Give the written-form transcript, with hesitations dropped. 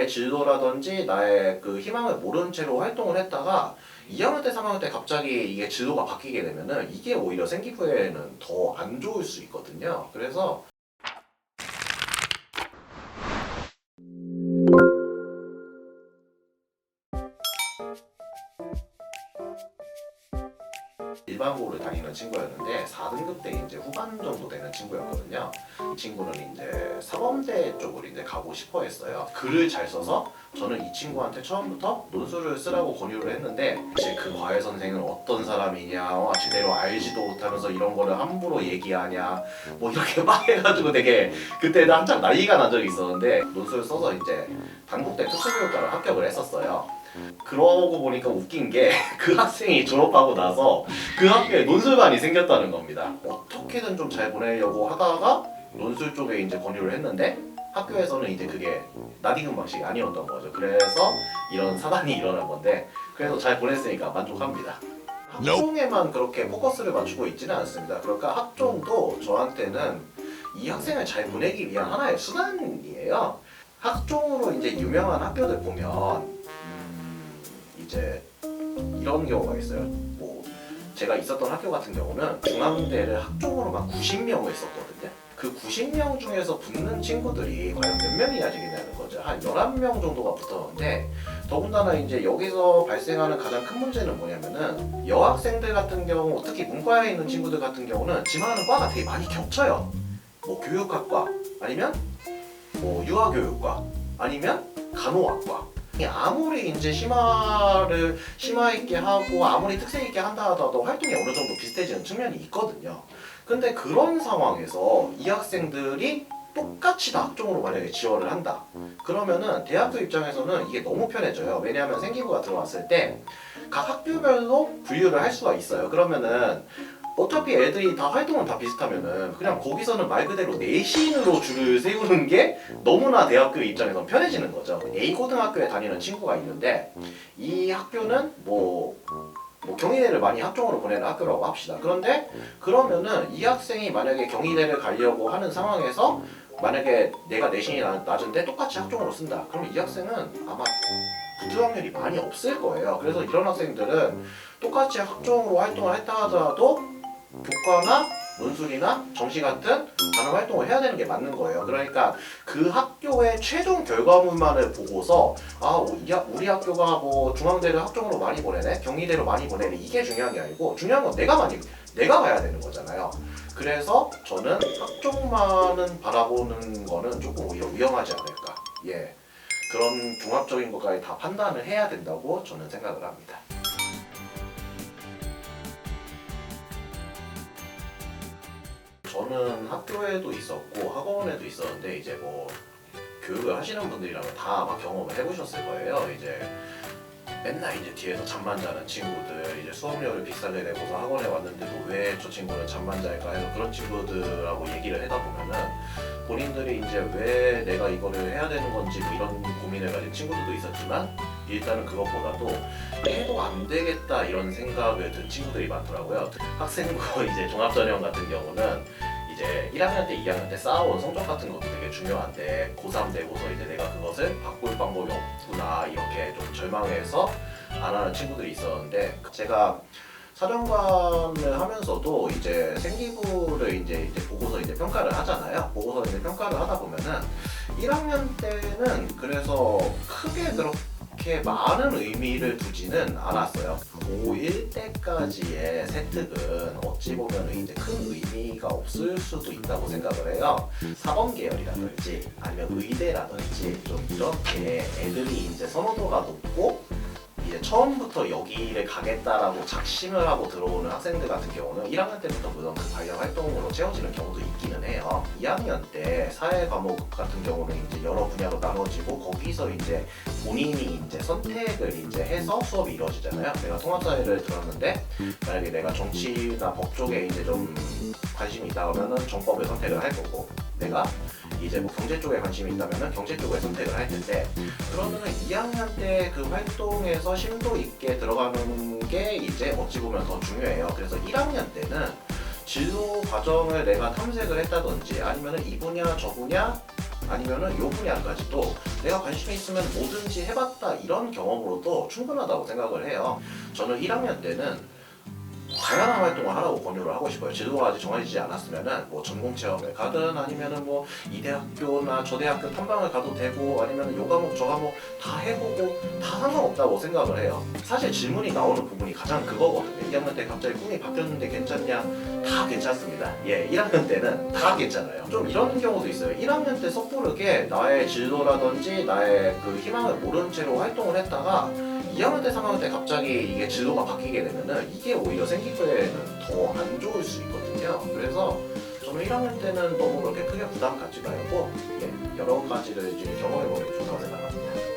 나의 진로라든지 나의 그 희망을 모르는 채로 활동을 했다가 2학년 때, 3학년 때 갑자기 이게 진로가 바뀌게 되면은 이게 오히려 생기 후에는 더 안 좋을 수 있거든요. 그래서 일반고를 다니는 친구였는데 4등급 때 이제 후반 정도 되는 친구였거든요. 이 친구는 이제 사범대 쪽으로 이제 가고 싶어 했어요. 글을 잘 써서 저는 이 친구한테 처음부터 논술을 쓰라고 권유를 했는데 혹시 그 과외 선생은 어떤 사람이냐, 제대로 알지도 못하면서 이런 거를 함부로 얘기하냐, 뭐 이렇게 막 해가지고 되게 그때는 한참 난리가 난 적이 있었는데 논술을 써서 이제 단국대 특수교육과를 합격을 했었어요. 그러고 보니까 웃긴 게 그 학생이 졸업하고 나서 그 학교에 논술반이 생겼다는 겁니다. 어떻게든 좀 잘 보내려고 하다가 논술 쪽에 이제 권유를 했는데 학교에서는 이제 그게 낯익은 방식이 아니었던 거죠. 그래서 이런 사단이 일어난 건데 그래서 잘 보냈으니까 만족합니다. 학종에만 그렇게 포커스를 맞추고 있지는 않습니다. 그러니까 학종도 저한테는 이 학생을 잘 보내기 위한 하나의 수단이에요. 학종으로 이제 유명한 학교들 보면 이제 이런 경우가 있어요. 뭐 제가 있었던 학교 같은 경우는 중앙대를 학종으로만 90명을 썼거든요. 그 90명 중에서 붙는 친구들이 과연 몇 명이나 되겠냐는 거죠. 한 11명 정도가 붙었는데 더군다나 이제 여기서 발생하는 가장 큰 문제는 뭐냐면은 여학생들 같은 경우, 특히 문과에 있는 친구들 같은 경우는 지망하는 과가 되게 많이 겹쳐요. 뭐 교육학과 아니면 뭐 유아교육과 아니면 간호학과. 아무리 이제 심화 있게 하고 아무리 특색 있게 한다 하더라도 활동이 어느 정도 비슷해지는 측면이 있거든요. 근데 그런 상황에서 이 학생들이 똑같이 다 학종으로 만약에 지원을 한다. 그러면은 대학교 입장에서는 이게 너무 편해져요. 왜냐하면 생기부가 들어왔을 때 각 학교별로 분류를 할 수가 있어요. 그러면은 어차피 애들이 다 활동은 다 비슷하면은 그냥 거기서는 말 그대로 내신으로 줄을 세우는 게 너무나 대학교 입장에선 편해지는 거죠. A 고등학교에 다니는 친구가 있는데 이 학교는 뭐 경희대를 많이 학종으로 보내는 학교라고 합시다. 그런데 그러면은 이 학생이 만약에 경희대를 가려고 하는 상황에서 만약에 내가 내신이 낮은데 똑같이 학종으로 쓴다. 그러면 이 학생은 아마 붙을 확률이 많이 없을 거예요. 그래서 이런 학생들은 똑같이 학종으로 활동을 했다 하더라도 교과나 논술이나 정시 같은 다른 활동을 해야 되는 게 맞는 거예요. 그러니까 그 학교의 최종 결과물만을 보고서 우리 학교가 뭐 중앙대를 학종으로 많이 보내네, 경희대로 많이 보내네, 이게 중요한 게 아니고 중요한 건 내가 가야 되는 거잖아요. 그래서 저는 학종만은 바라보는 거는 조금 오히려 위험하지 않을까. 예, 그런 종합적인 것까지 다 판단을 해야 된다고 저는 생각을 합니다. 저는 학교에도 있었고 학원에도 있었는데 이제 뭐 교육을 하시는 분들이라면 다 아마 경험을 해보셨을 거예요. 이제 맨날 이제 뒤에서 잠만 자는 친구들, 이제 수업료를 비싸게 내고서 학원에 왔는데도 왜 저 친구는 잠만 잘까 해서 그런 친구들하고 얘기를 하다 보면은 본인들이 이제 왜 내가 이거를 해야 되는 건지 뭐 이런 고민을 가진 친구들도 있었지만 일단은 그것보다도 해도 안 되겠다 이런 생각을 든 친구들이 많더라고요. 학생부 이제 종합전형 같은 경우는 이제 1학년 때, 2학년 때 쌓아온 성적 같은 것도 되게 중요한데 고3 되고서 이제 내가 그것을 바꿀 방법이 없구나 이렇게 좀 절망해서 안 하는 친구들이 있었는데 제가 사령관을 하면서도 이제 생기부를 이제 보고서 이제 평가를 하잖아요. 보고서 이제 평가를 하다 보면은 1학년 때는 그래서 크게 그렇게 많은 의미를 두지는 않았어요. 고1 때까지의 세특은 어찌 보면 이제 큰 의미가 없을 수도 있다고 생각을 해요. 사범 계열이라든지 아니면 의대라든지 좀 이렇게 애들이 이제 선호도가 높고 이제 처음부터 여기를 가겠다라고 작심을 하고 들어오는 학생들 같은 경우는 1학년 때부터 물론 그 관련 활동으로 채워지는 경우도 있기는 해요. 2학년 때 사회 과목 같은 경우는 이제 여러 분야로 나눠지고 거기서 이제 본인이 이제 선택을 이제 해서 수업이 이루어지잖아요. 내가 통합사회를 들었는데 만약에 내가 정치나 법 쪽에 이제 좀 관심이 있다 그러면은 정법을 선택을 할 거고 내가 이제 뭐 경제 쪽에 관심이 있다면 경제 쪽을 선택을 할 텐데 그러면 2학년 때 그 활동에서 심도 있게 들어가는 게 이제 어찌 보면 더 중요해요. 그래서 1학년 때는 진로 과정을 내가 탐색을 했다든지 아니면 이 분야 저 분야 아니면은 요 분야까지도 내가 관심이 있으면 뭐든지 해봤다 이런 경험으로도 충분하다고 생각을 해요. 저는 1학년 때는 다양한 활동을 하라고 권유를 하고 싶어요. 지도가 아직 정해지지 않았으면은 뭐 전공 체험을 가든 아니면은 뭐 이 대학교나 저 대학교 탐방을 가도 되고 아니면은 요 과목 저 과목 다 해보고 다 상관없다고 생각을 해요. 사실 질문이 나오는 부분이 가장 그거거든요. 2학년 때 갑자기 꿈이 바뀌었는데 괜찮냐? 다 괜찮습니다. 예, 1학년 때는 다 괜찮아요. 좀 이런 경우도 있어요. 1학년 때 섣부르게 나의 진로라든지 나의 그 희망을 모르는 채로 활동을 했다가 2학년 때, 3학년 때 갑자기 이게 진로가 바뀌게 되면은 이게 오히려 생기부에는 더 안 좋을 수 있거든요. 그래서 저는 1학년 때는 너무 그렇게 크게 부담 갖지 말고 여러 가지를 이제 경험해보는 게 좋다고 생각합니다.